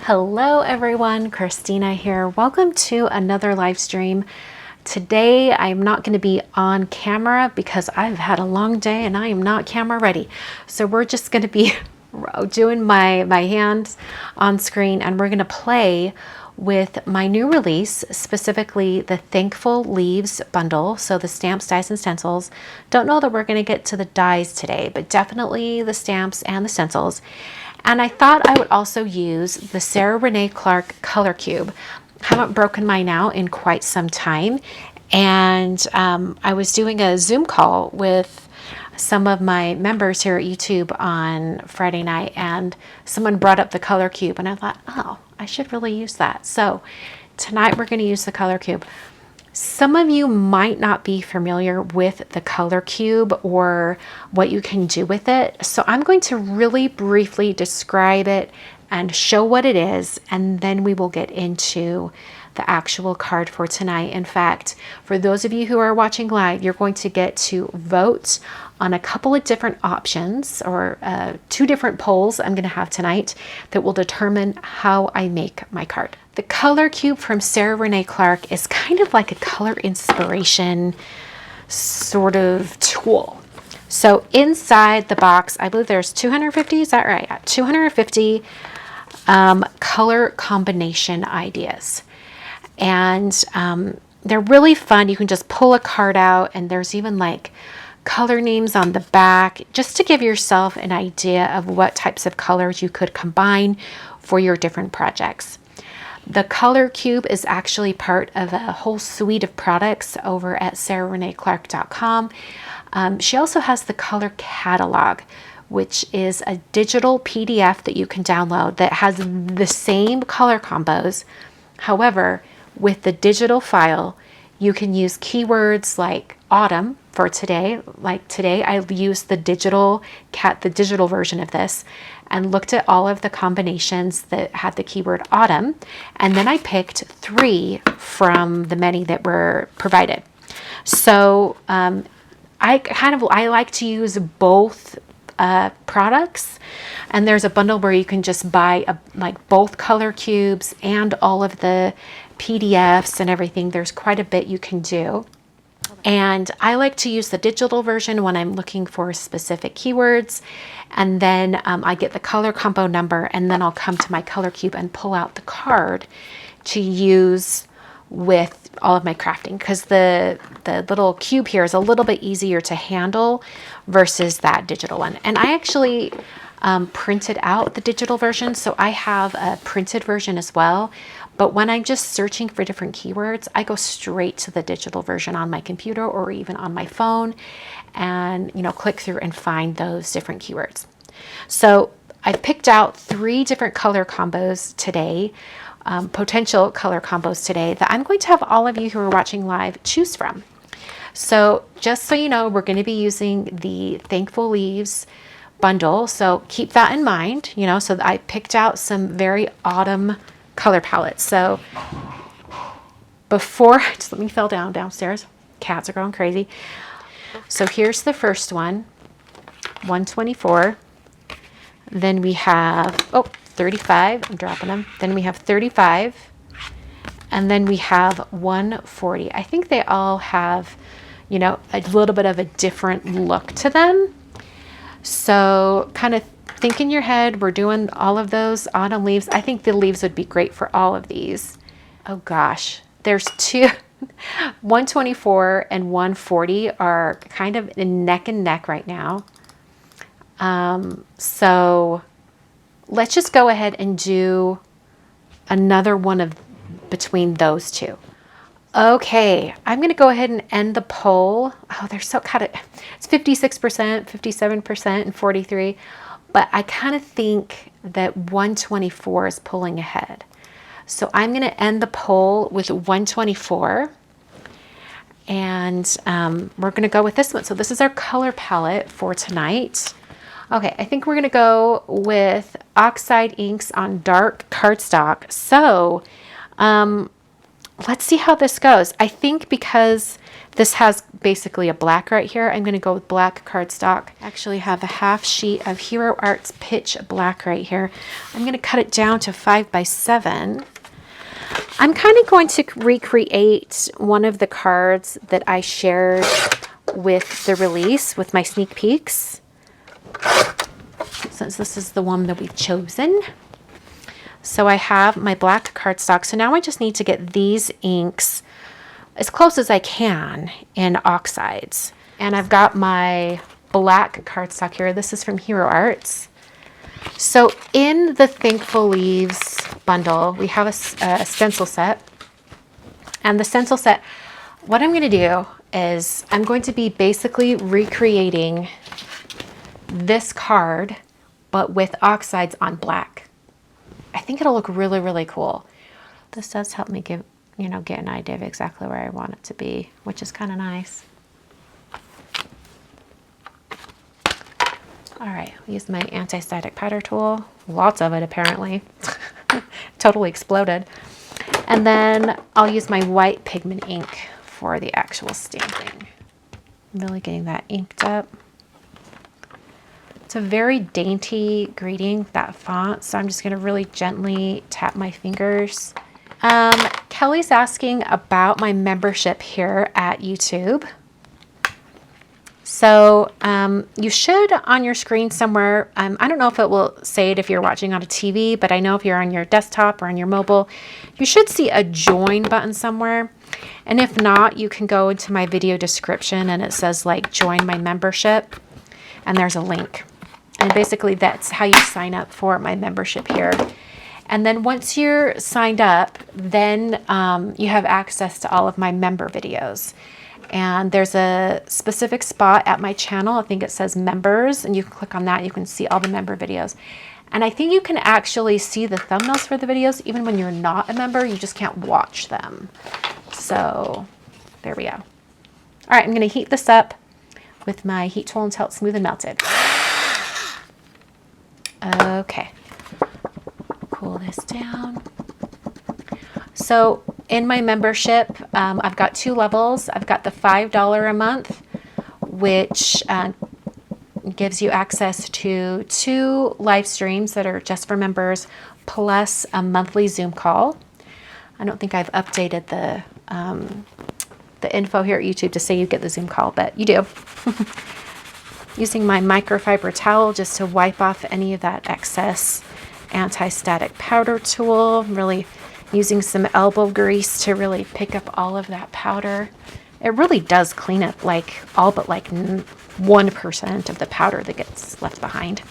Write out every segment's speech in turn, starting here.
Hello everyone, Christina here. Welcome to another live stream. Today I'm not going to be on camera because I've had a long day and I am not camera ready. So we're just going to be doing my hands on screen, and we're going to play with my new release, specifically the Thankful Leaves bundle. So the stamps, dies, and stencils. Don't know that we're going to get to the dies today, but definitely the stamps and the stencils. And I thought I would also use the Sarah Renee Clark Color Cube. Haven't broken mine out in quite some time. And I was doing a Zoom call with some of my members here at YouTube on Friday night, and someone brought up the Color Cube, and I thought, oh, I should really use that. So tonight we're going to use the Color Cube. Some of you might not be familiar with the Color Cube or what you can do with it. So I'm going to really briefly describe it and show what it is, and then we will get into the actual card for tonight. In fact, for those of you who are watching live, you're going to get to vote on a couple of different options, or two different polls I'm going to have tonight that will determine how I make my card. The Color Cube from Sarah Renee Clark is kind of like a color inspiration sort of tool. So inside the box, I believe there's 250, is that right? 250 color combination ideas. And they're really fun. You can just pull a card out, and there's even like color names on the back, just to give yourself an idea of what types of colors you could combine for your different projects. The Color Cube is actually part of a whole suite of products over at sarahreneeclark.com. She also has the Color Catalog, which is a digital PDF that you can download that has the same color combos. However, with the digital file, you can use keywords like autumn for today. Like today, I used the digital version of this and looked at all of the combinations that had the keyword autumn, and then I picked 3 from the many that were provided. So I like to use both products, and there's a bundle where you can just buy like both color cubes and all of the PDFs and everything. There's quite a bit you can do. And I like to use the digital version when I'm looking for specific keywords. And then I get the color combo number, and then I'll come to my Color Cube and pull out the card to use with all of my crafting, because the little cube here is a little bit easier to handle versus that digital one. And I actually printed out the digital version, so I have a printed version as well. But when I'm just searching for different keywords, I go straight to the digital version on my computer or even on my phone, and click through and find those different keywords. So I've picked out 3 different color combos today, potential color combos today, that I'm going to have all of you who are watching live choose from. So just so you know, we're going to be using the Thankful Leaves bundle, so keep that in mind. So I picked out some very autumn color palettes. So before, just let me fell downstairs. Cats are going crazy. So here's the first one, 124. Then we have 35. I'm dropping them. Then we have 35, and then we have 140. I think they all have, a little bit of a different look to them. So kind of think in your head, we're doing all of those autumn leaves. I think the leaves would be great for all of these. Oh gosh, there's 2, 124 and 140 are kind of neck and neck right now. So let's just go ahead and do another one of between those 2. Okay, I'm going to go ahead and end the poll. Oh, they're so kind of, it's 56%, 57%, and 43%. But I kind of think that 124 is pulling ahead. So I'm going to end the poll with 124. And we're going to go with this one. So this is our color palette for tonight. Okay, I think we're going to go with Oxide inks on dark cardstock. So let's see how this goes. I think because this has basically a black right here, I'm going to go with black cardstock. I actually have a half sheet of Hero Arts Pitch Black right here. I'm going to cut it down to 5x7. I'm kind of going to recreate one of the cards that I shared with the release with my sneak peeks, since this is the one that we've chosen. So I have my black cardstock. So now I just need to get these inks as close as I can in Oxides. And I've got my black cardstock here. This is from Hero Arts. So in the Thankful Leaves bundle, we have a stencil set. And the stencil set, what I'm going to do is I'm going to be basically recreating this card, but with Oxides on black. I think it'll look really, really cool. This does help me get an idea of exactly where I want it to be, which is kind of nice. All right, I'll use my anti-static powder tool. Lots of it, apparently. Totally exploded. And then I'll use my white pigment ink for the actual stamping. Really getting that inked up. It's a very dainty greeting, that font, so I'm just going to really gently tap my fingers. Kelly's asking about my membership here at YouTube. So you should on your screen somewhere, I don't know if it will say it if you're watching on a TV, but I know if you're on your desktop or on your mobile, you should see a join button somewhere. And if not, you can go into my video description and it says like join my membership, and there's a link. And basically that's how you sign up for my membership here. And then once you're signed up, then you have access to all of my member videos. And there's a specific spot at my channel, I think it says members, and you can click on that, you can see all the member videos. And I think you can actually see the thumbnails for the videos even when you're not a member, you just can't watch them. So there we go. All right, I'm gonna heat this up with my heat tool until it's smooth and melted. Okay, cool this down. So in my membership, I've got 2 levels. I've got the $5 a month, which gives you access to 2 live streams that are just for members, plus a monthly Zoom call. I don't think I've updated the info here at YouTube to say you get the Zoom call, but you do. Using my microfiber towel just to wipe off any of that excess anti-static powder tool. Really using some elbow grease to really pick up all of that powder. It really does clean up like all but like 1% of the powder that gets left behind.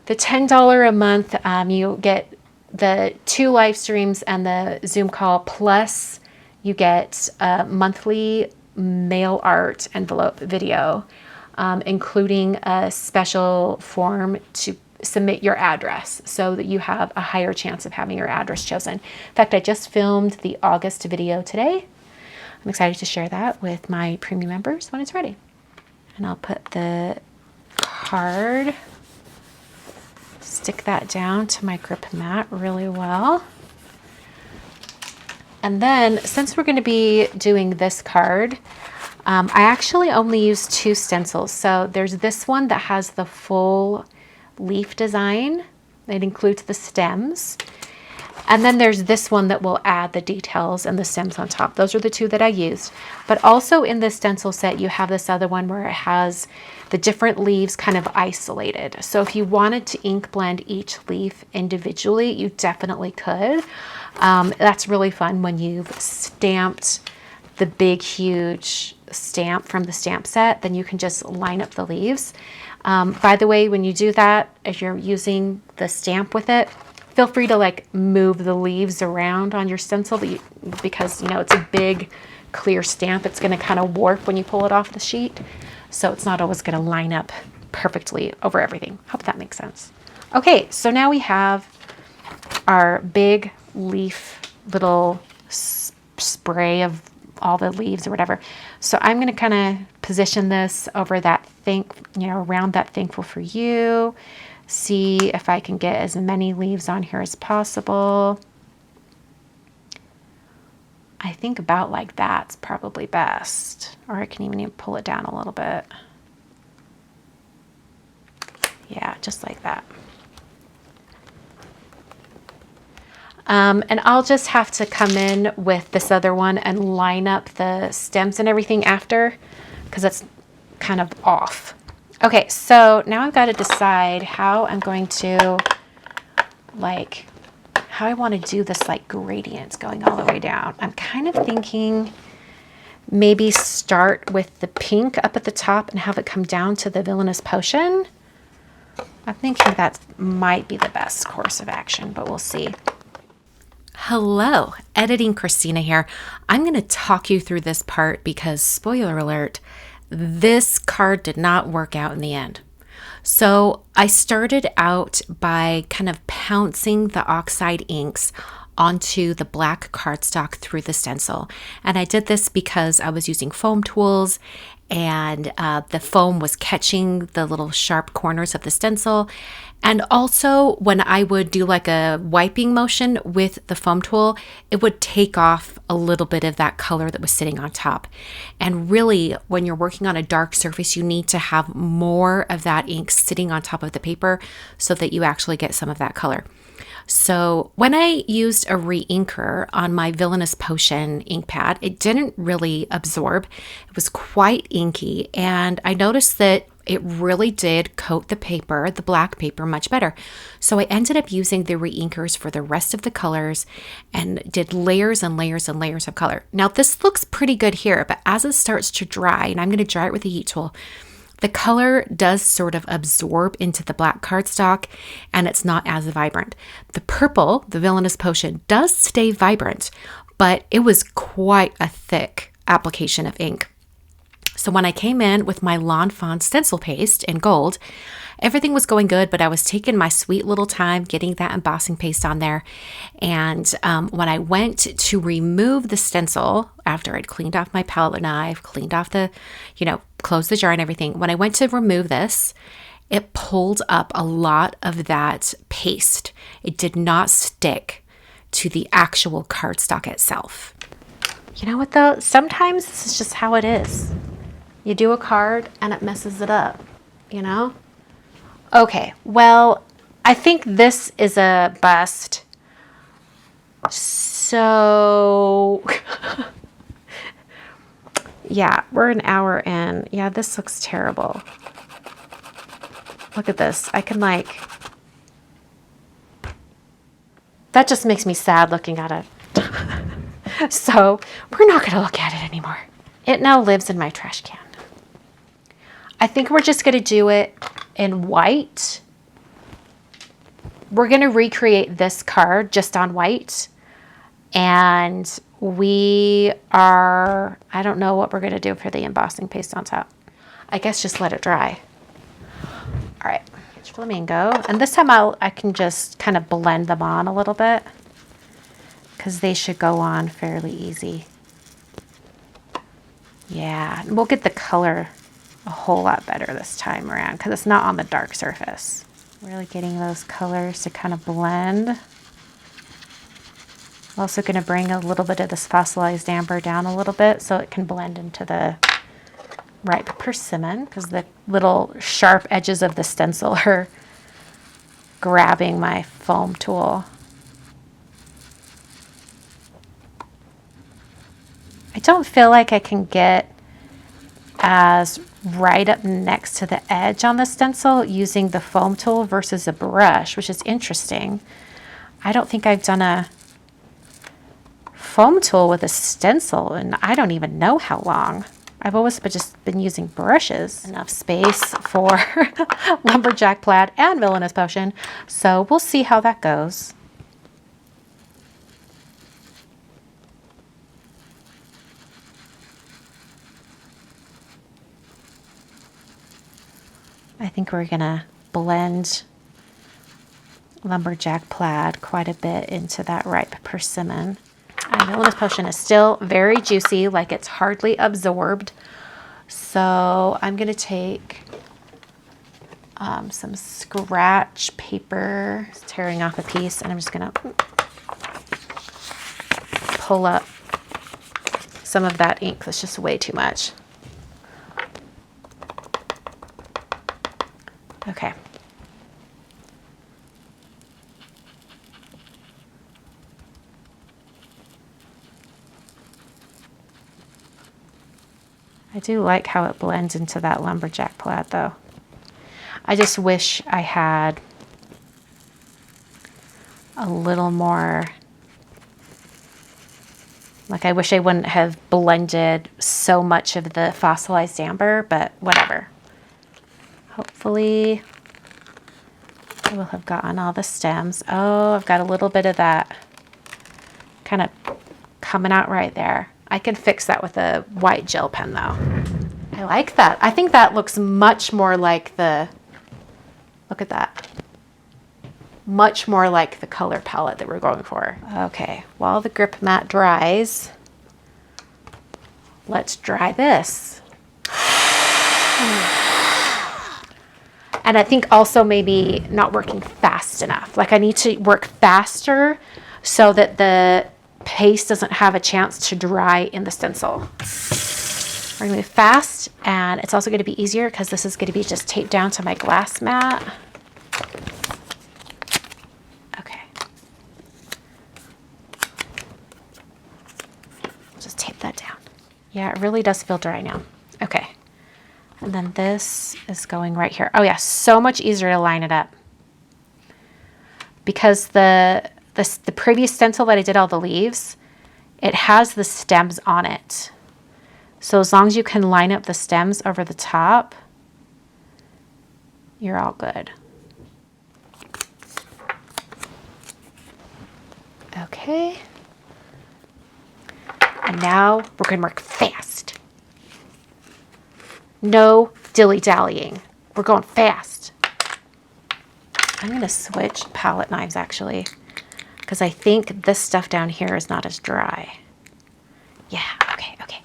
The $10 a month, you get the 2 live streams and the Zoom call, plus you get a monthly mail art envelope video, including a special form to submit your address so that you have a higher chance of having your address chosen. In fact, I just filmed the August video today. I'm excited to share that with my premium members when it's ready. And I'll put the card, stick that down to my grip mat really well. And then since we're going to be doing this card, I actually only use 2 stencils. So there's this one that has the full leaf design. It includes the stems. And then there's this one that will add the details and the stems on top. Those are the 2 that I used. But also in the stencil set, you have this other one where it has the different leaves kind of isolated. So if you wanted to ink blend each leaf individually, you definitely could. That's really fun when you've stamped the big, huge stamp from the stamp set, then you can just line up the leaves. By the way, when you do that, if you're using the stamp with it, feel free to like move the leaves around on your stencil because, you know, it's a big clear stamp. It's going to kind of warp when you pull it off the sheet. So it's not always going to line up perfectly over everything. Hope that makes sense. Okay, so now we have our big leaf little spray of all the leaves or whatever. So I'm going to kind of position this over that around that Thankful for You. See if I can get as many leaves on here as possible. I think about like that's probably best. Or I can even pull it down a little bit. Yeah, just like that. And I'll just have to come in with this other one and line up the stems and everything after, because it's kind of off. Okay, so now I've got to decide how I'm going to, like, how I want to do this like gradient going all the way down. I'm kind of thinking maybe start with the pink up at the top and have it come down to the Villainous Potion. I'm thinking that might be the best course of action, but we'll see. Hello, Editing Christina here. I'm going to talk you through this part because, spoiler alert, this card did not work out in the end. So I started out by kind of pouncing the Oxide inks onto the black cardstock through the stencil. And I did this because I was using foam tools and the foam was catching the little sharp corners of the stencil. And also when I would do like a wiping motion with the foam tool, it would take off a little bit of that color that was sitting on top. And really, when you're working on a dark surface, you need to have more of that ink sitting on top of the paper so that you actually get some of that color. So when I used a re-inker on my Villainous Potion ink pad, it didn't really absorb. It was quite inky, and I noticed that it really did coat the paper, the black paper, much better. So I ended up using the re-inkers for the rest of the colors and did layers and layers and layers of color. Now this looks pretty good here, but as it starts to dry, and I'm going to dry it with a heat tool, the color does sort of absorb into the black cardstock and it's not as vibrant. The purple, the Villainous Potion, does stay vibrant, but it was quite a thick application of ink. So when I came in with my Lawn Fawn stencil paste in gold, everything was going good, but I was taking my sweet little time getting that embossing paste on there. And when I went to remove the stencil, after I'd cleaned off my palette knife, cleaned off the, closed the jar and everything, when I went to remove this, it pulled up a lot of that paste. It did not stick to the actual cardstock itself. You know what though? Sometimes this is just how it is. You do a card and it messes it up, Okay, well, I think this is a bust. So, yeah, we're an hour in. Yeah, this looks terrible. Look at this. I can that just makes me sad looking at it. So, we're not going to look at it anymore. It now lives in my trash can. I think we're just going to do it in white. We're going to recreate this card just on white. And I don't know what we're going to do for the embossing paste on top. I guess just let it dry. All right, Flamingo. And this time I can just kind of blend them on a little bit because they should go on fairly easy. Yeah, we'll get the color a whole lot better this time around because it's not on the dark surface. Really getting those colors to kind of blend. I'm also going to bring a little bit of this fossilized amber down a little bit so it can blend into the ripe persimmon because the little sharp edges of the stencil are grabbing my foam tool. I don't feel like I can get as right up next to the edge on the stencil using the foam tool versus a brush, which is interesting. I don't think I've done a foam tool with a stencil and I don't even know how long. I've always just been using brushes. Enough space for Lumberjack Plaid and Villainous Potion, so we'll see how that goes. I think we're gonna blend Lumberjack Plaid quite a bit into that ripe persimmon. And Villainous Potion is still very juicy, like it's hardly absorbed. So I'm gonna take some scratch paper, tearing off a piece, and I'm just gonna pull up some of that ink. That's just way too much. Okay. I do like how it blends into that lumberjack plaid though. I just wish I had a little more, like I wish I wouldn't have blended so much of the fossilized amber, but whatever. Hopefully I will have gotten all the stems. Oh, I've got a little bit of that kind of coming out right there. I can fix that with a white gel pen though. I like that. I think that looks much more like the, look at that. Much more like the color palette that we're going for. Okay, while the grip mat dries, let's dry this. And I think also maybe not working fast enough. Like I need to work faster so that the paste doesn't have a chance to dry in the stencil. We're gonna move fast, and it's also gonna be easier because this is gonna be just taped down to my glass mat. Okay. Just tape that down. Yeah, it really does feel dry now. Okay. And then this is going right here. Oh yeah, so much easier to line it up. Because the previous stencil that I did all the leaves, it has the stems on it. So as long as you can line up the stems over the top, you're all good. Okay. And now we're going to work fast. No dilly-dallying. We're going fast. I'm going to switch palette knives actually, because I think this stuff down here is not as dry. Yeah, okay, okay.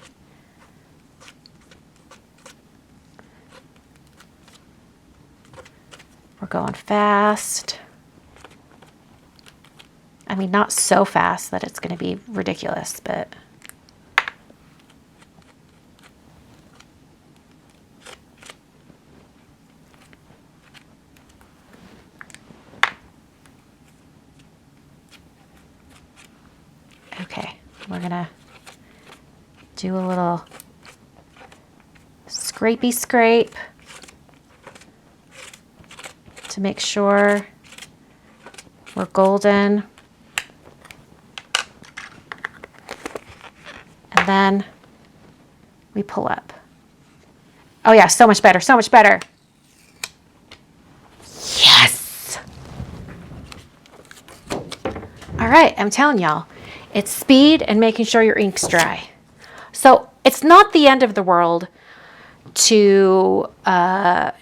We're going fast. I mean, not so fast that it's going to be ridiculous, but... Okay, we're gonna do a little scrapey scrape to make sure we're golden. And then we pull up. Oh yeah, so much better, so much better. Yes! All right, I'm telling y'all. It's speed and making sure your ink's dry. So it's not the end of the world to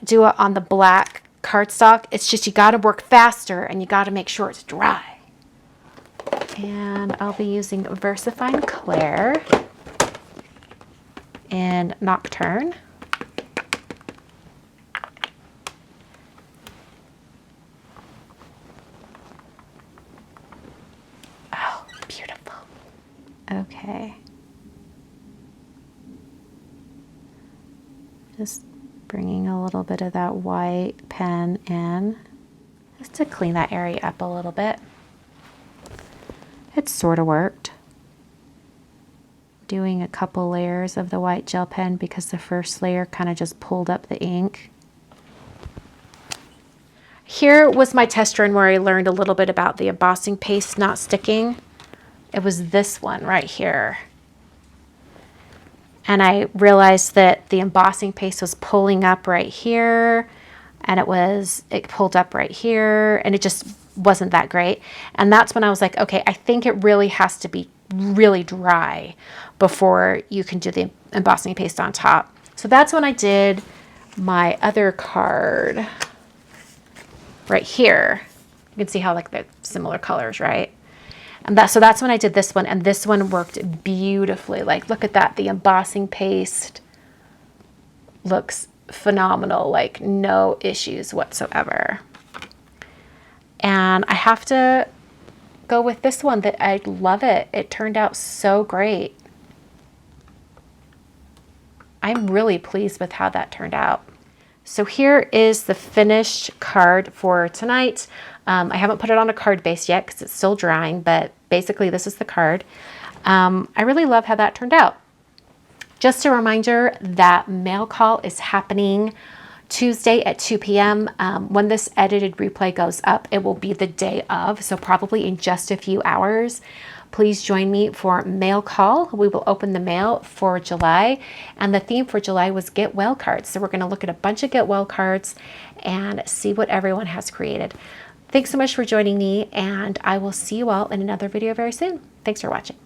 do it on the black cardstock. It's just you got to work faster and you got to make sure it's dry. And I'll be using VersaFine Clair and Nocturne. Okay. Just bringing a little bit of that white pen in, just to clean that area up a little bit. It sort of worked. Doing a couple layers of the white gel pen because the first layer kind of just pulled up the ink. Here was my test run where I learned a little bit about the embossing paste not sticking. It was this one right here. And I realized that the embossing paste was pulling up right here, and it pulled up right here, and it just wasn't that great. And that's when I was like, okay, I think it really has to be really dry before you can do the embossing paste on top. So that's when I did my other card right here. You can see how like they're similar colors, right? And so that's when I did this one, and this one worked beautifully. Like, look at that. The embossing paste looks phenomenal, like no issues whatsoever. And I have to go with this one that I love it. It turned out so great. I'm really pleased with how that turned out. So here is the finished card for tonight. I haven't put it on a card base yet because it's still drying, but basically this is the card. I really love how that turned out. Just a reminder that mail call is happening Tuesday at 2 p.m. When this edited replay goes up, it will be the day of, so probably in just a few hours. Please join me for mail call. We will open the mail for July, and the theme for July was Get Well cards. So we're going to look at a bunch of Get Well cards and see what everyone has created. Thanks so much for joining me, and I will see you all in another video very soon. Thanks for watching.